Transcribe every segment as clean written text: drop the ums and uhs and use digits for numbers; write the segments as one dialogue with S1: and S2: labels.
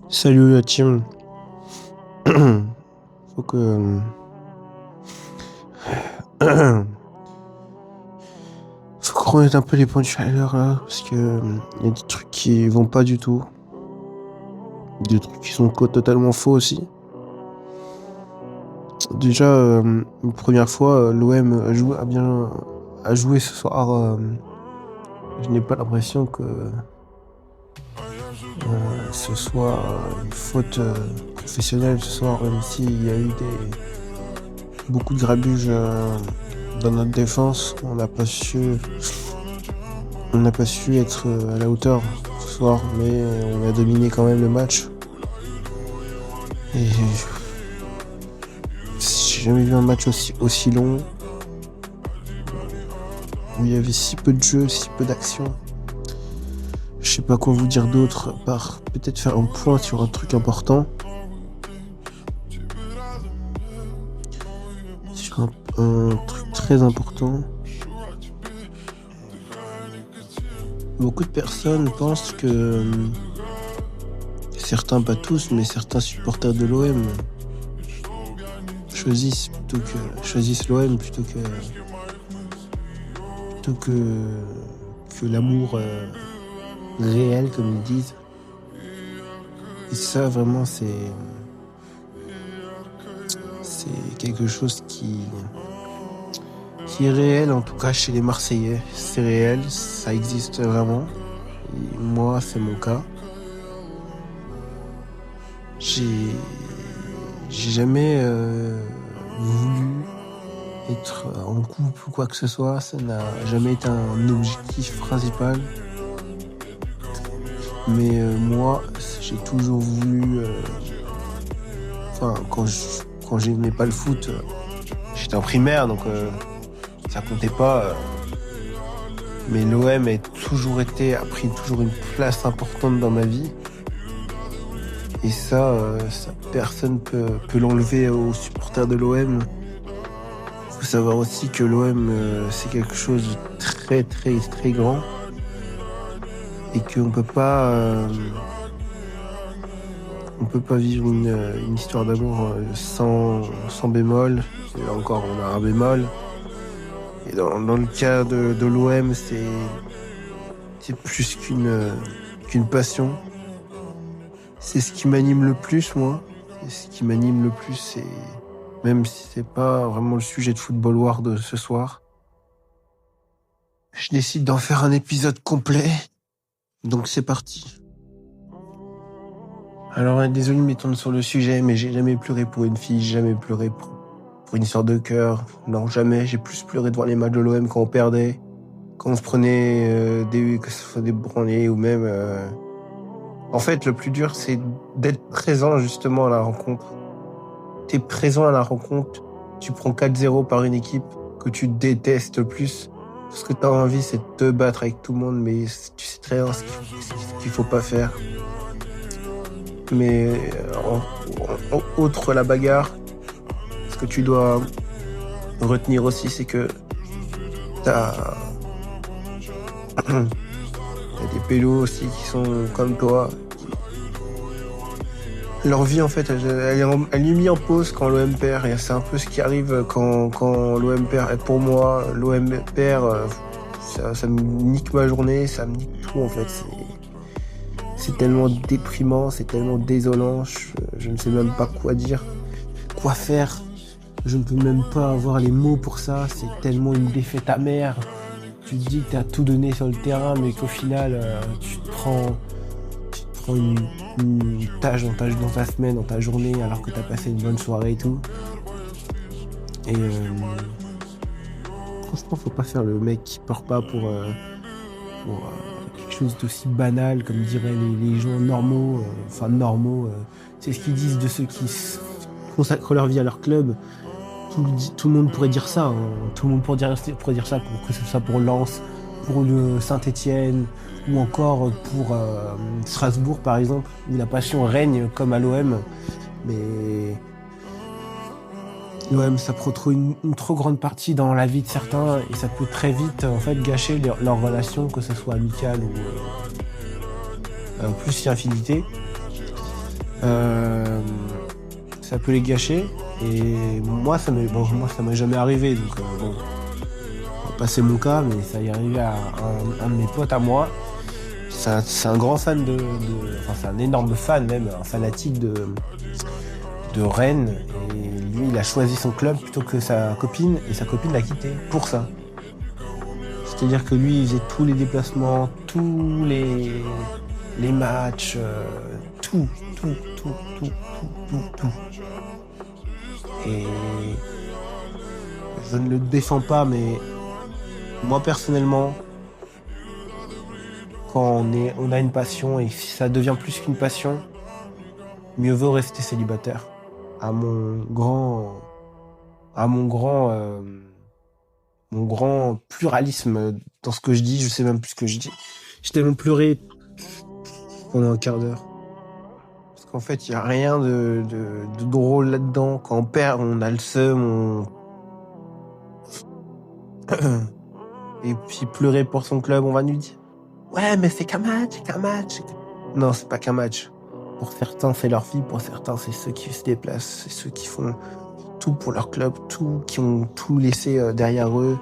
S1: Salut la team. Faut que. Faut qu'on remette un peu les points de chaleur là, parce que y a des trucs qui vont pas du tout. Des trucs qui sont totalement faux aussi. Déjà, une première fois, l'OM a joué ce soir. Je n'ai pas l'impression que ce soit une faute professionnelle ce soir, même s'il y a eu beaucoup de grabuge dans notre défense. On n'a pas su être à la hauteur ce soir, mais on a dominé quand même le match. Et j'ai jamais vu un match aussi long, où il y avait si peu de jeu, si peu d'action. Je sais pas quoi vous dire d'autre, à part peut-être faire un point sur un truc important. Sur un truc très important. Beaucoup de personnes pensent que certains, pas tous, mais certains supporters de l'OM choisissent l'OM plutôt que l'amour réel, comme ils disent. Et ça, vraiment, c'est quelque chose qui est réel, en tout cas chez les Marseillais. C'est réel, ça existe vraiment. Et moi, c'est mon cas. J'ai jamais voulu être en couple ou quoi que ce soit. Ça n'a jamais été un objectif principal. Mais moi, j'ai toujours voulu. Quand j'aimais pas le foot, j'étais en primaire, donc ça comptait pas. Mais l'OM a pris toujours une place importante dans ma vie. Et ça personne peut l'enlever aux supporters de l'OM. Il faut savoir aussi que l'OM, c'est quelque chose de très très très grand. Et qu'on peut pas vivre une histoire d'amour sans bémol. Et là encore, on a un bémol. Et dans le cas de l'OM, c'est plus qu'une passion. C'est ce qui m'anime le plus, moi. C'est ce qui m'anime le plus, même si c'est pas vraiment le sujet de Football War de ce soir. Je décide d'en faire un épisode complet. Donc c'est parti. Alors désolé de m'étendre sur le sujet, mais j'ai jamais pleuré pour une fille, j'ai jamais pleuré pour une histoire de cœur. Non, jamais. J'ai plus pleuré devant les matchs de l'OM quand on perdait, quand on se prenait que ce soit des branlées ou même... En fait, le plus dur, c'est d'être présent justement à la rencontre. T'es présent à la rencontre, tu prends 4-0 par une équipe que tu détestes le plus. Tout ce que t'as envie, c'est de te battre avec tout le monde, mais tu sais très bien ce qu'il faut pas faire. Mais outre la bagarre, ce que tu dois retenir aussi, c'est que t'as des pélos aussi qui sont comme toi. Leur vie, en fait, elle est mise en pause quand l'OM perd. Et c'est un peu ce qui arrive quand l'OM perd. Et pour moi, l'OM perd, ça me nique ma journée, ça me nique tout, en fait. C'est tellement déprimant, c'est tellement désolant. Je ne sais même pas quoi dire, quoi faire. Je ne peux même pas avoir les mots pour ça. C'est tellement une défaite amère. Tu te dis que tu as tout donné sur le terrain, mais qu'au final, tu te prends une tâche dans ta semaine, dans ta journée, alors que tu as passé une bonne soirée et tout. Et franchement, faut pas faire le mec qui pleure pas pour quelque chose d'aussi banal, comme diraient les gens normaux, c'est ce qu'ils disent de ceux qui consacrent leur vie à leur club. Tout le monde pourrait dire ça, hein. Tout le monde pourrait dire ça, que ce soit pour Lens, pour le Saint-Etienne, ou encore pour Strasbourg par exemple, où la passion règne comme à l'OM. Mais l'OM, ça prend une trop grande partie dans la vie de certains, et ça peut très vite en fait gâcher leur relation, que ce soit amicale ou plus si infidélité. Euh, Ça peut les gâcher. Et moi, ça m'est jamais arrivé. Donc, bon, on va passer mon cas, mais ça y est arrivé à un de mes potes à moi. C'est un grand fan enfin, c'est un énorme fan même, un fanatique de Rennes. Et lui, il a choisi son club plutôt que sa copine, et sa copine l'a quitté pour ça. C'est-à-dire que lui, il faisait tous les déplacements, tous les matchs, tout, tout, tout, tout, tout, tout, tout. Et je ne le défends pas, mais moi personnellement, quand on a une passion et si ça devient plus qu'une passion, mieux vaut rester célibataire. À mon grand, à mon grand pluralisme dans ce que je dis, je sais même plus ce que je dis. J'ai tellement pleuré pendant un quart d'heure. Parce qu'en fait, il n'y a rien de drôle là-dedans. Quand on perd, on a le seum, Et puis pleurer pour son club, on va nous dire ouais, mais c'est qu'un match, c'est qu'un match. Non, c'est pas qu'un match. Pour certains, c'est leur vie. Pour certains, c'est ceux qui se déplacent. C'est ceux qui font tout pour leur club, qui ont tout laissé derrière eux,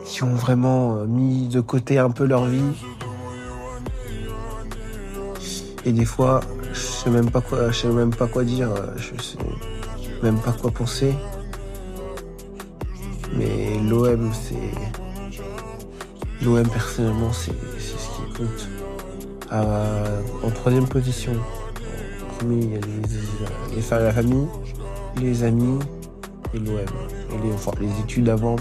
S1: qui ont vraiment mis de côté un peu leur vie. Et des fois, je sais même pas quoi dire, je sais même pas quoi penser. Mais l'OM, personnellement, c'est ce qui compte. En troisième position, en premier, il y a la famille, les amis et l'OM. Et les études avant,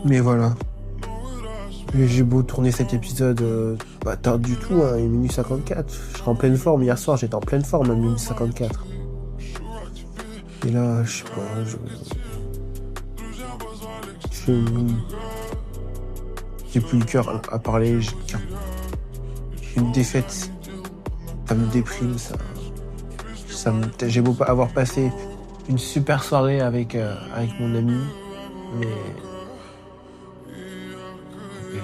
S1: mais voilà. Et j'ai beau tourner cet épisode pas tard du tout, hein, 1 minute 54. Je serai en pleine forme. Hier soir, j'étais en pleine forme à 1 minute 54. Et là, je sais pas, j'ai plus le cœur à parler. J'ai une défaite, ça me déprime, j'ai beau pas avoir passé une super soirée avec mon ami, mais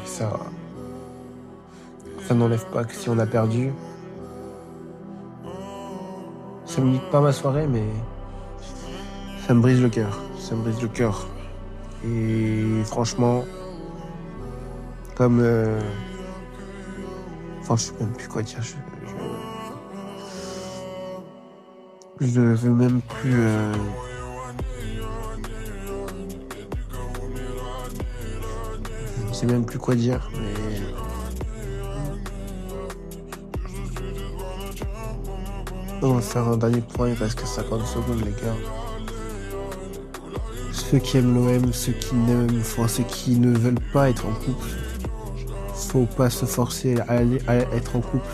S1: ça n'enlève pas que si on a perdu, ça me nique pas ma soirée, mais ça me brise le cœur. Et franchement, comme enfin, je sais même plus quoi dire. Je veux même plus. Je sais même plus quoi dire, mais. On va faire un dernier point, il reste que 50 secondes, les gars. Ceux qui aiment l'OM, ceux qui ne veulent pas être en couple, faut pas se forcer à être en couple,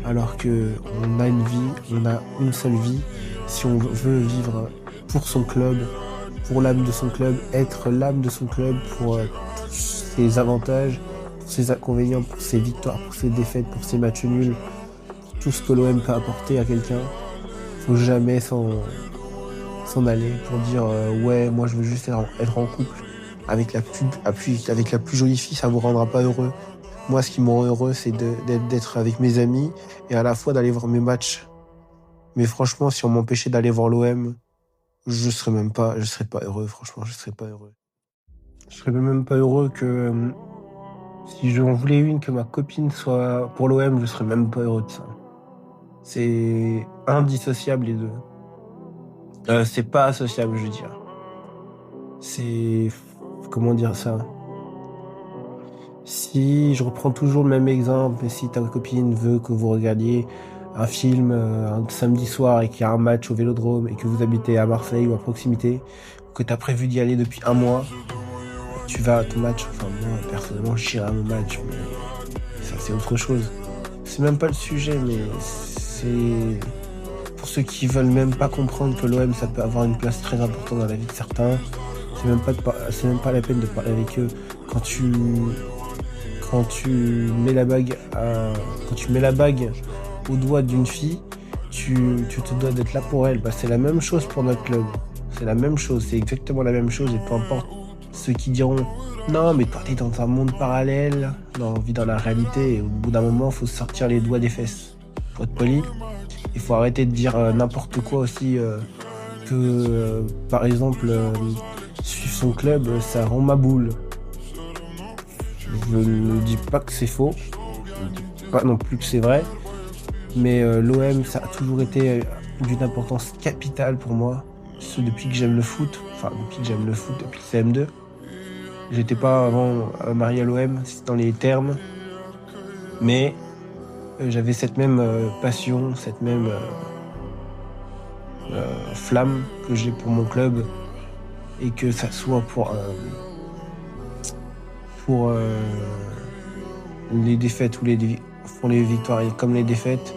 S1: alors que on a une vie, on a une seule vie. Si on veut vivre pour son club, pour l'âme de son club, être l'âme de son club, pour tous ses avantages, pour ses inconvénients, pour ses victoires, pour ses défaites, pour ses matchs nuls, pour tout ce que l'OM peut apporter à quelqu'un, faut jamais s'en aller pour dire ouais, moi je veux juste être en couple avec la plus jolie fille, ça vous rendra pas heureux. Moi, ce qui me rend heureux, c'est d'être avec mes amis et à la fois d'aller voir mes matchs. Mais franchement, si on m'empêchait d'aller voir l'OM, je serais pas heureux. Franchement, je serais pas heureux. Je serais même pas heureux que si j'en voulais une, que ma copine soit pour l'OM, je serais même pas heureux de ça. C'est indissociable les deux. C'est pas associable, je veux dire. C'est... Comment dire ça ? Si je reprends toujours le même exemple, si ta copine veut que vous regardiez un film un samedi soir et qu'il y a un match au Vélodrome et que vous habitez à Marseille ou à proximité, que tu as prévu d'y aller depuis 1 mois, tu vas à ton match. Enfin, moi, personnellement, j'irai à mon match, mais ça, c'est autre chose. C'est même pas le sujet, mais c'est... Pour ceux qui veulent même pas comprendre que l'OM, ça peut avoir une place très importante dans la vie de certains, c'est même pas la peine de parler avec eux. Quand tu mets la bague au doigt d'une fille, tu te dois d'être là pour elle. Bah, c'est la même chose pour notre club. C'est la même chose, c'est exactement la même chose, et peu importe Ceux qui diront: «Non, mais toi, t'es dans un monde parallèle». Non, on vit dans la réalité et au bout d'un moment, faut se sortir les doigts des fesses. Pour être poli, il faut arrêter de dire, n'importe quoi aussi, que, par exemple, suivre son club, ça rend ma boule. Je ne dis pas que c'est faux, je ne dis pas non plus que c'est vrai, mais l'OM, ça a toujours été d'une importance capitale pour moi. Ce depuis que j'aime le foot, enfin depuis que j'aime le foot, depuis le CM2. J'étais pas avant marié à l'OM, c'est dans les termes, mais j'avais cette même passion, cette même flamme que j'ai pour mon club et que ça soit pour les défaites ou pour les victoires et comme les défaites,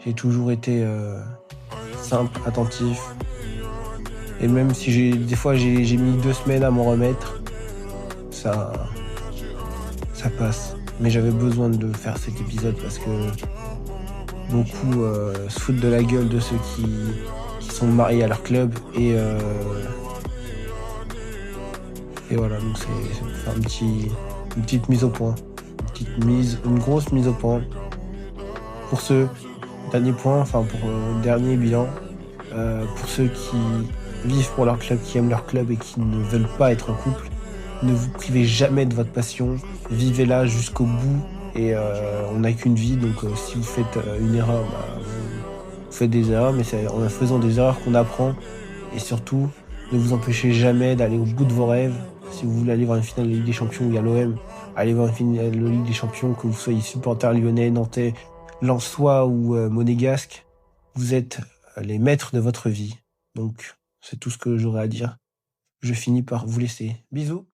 S1: j'ai toujours été simple, attentif. Et même si des fois j'ai mis 2 semaines à m'en remettre, ça, ça passe. Mais j'avais besoin de faire cet épisode parce que beaucoup se foutent de la gueule de ceux qui sont mariés à leur club et voilà, donc c'est pour faire une petite mise au point. Une grosse mise au point. Pour ceux, dernier point, enfin pour le dernier bilan, pour ceux qui vivent pour leur club, qui aiment leur club et qui ne veulent pas être en couple, ne vous privez jamais de votre passion, vivez-la jusqu'au bout et on n'a qu'une vie, donc si vous faites une erreur, vous faites des erreurs, mais c'est en faisant des erreurs qu'on apprend et surtout, ne vous empêchez jamais d'aller au bout de vos rêves. Si vous voulez aller voir une finale de Ligue des Champions où il y a l'OM, allez voir une finale de Ligue des Champions, que vous soyez supporter lyonnais, nantais, lensois ou monégasque, vous êtes les maîtres de votre vie. Donc, c'est tout ce que j'aurais à dire. Je finis par vous laisser. Bisous.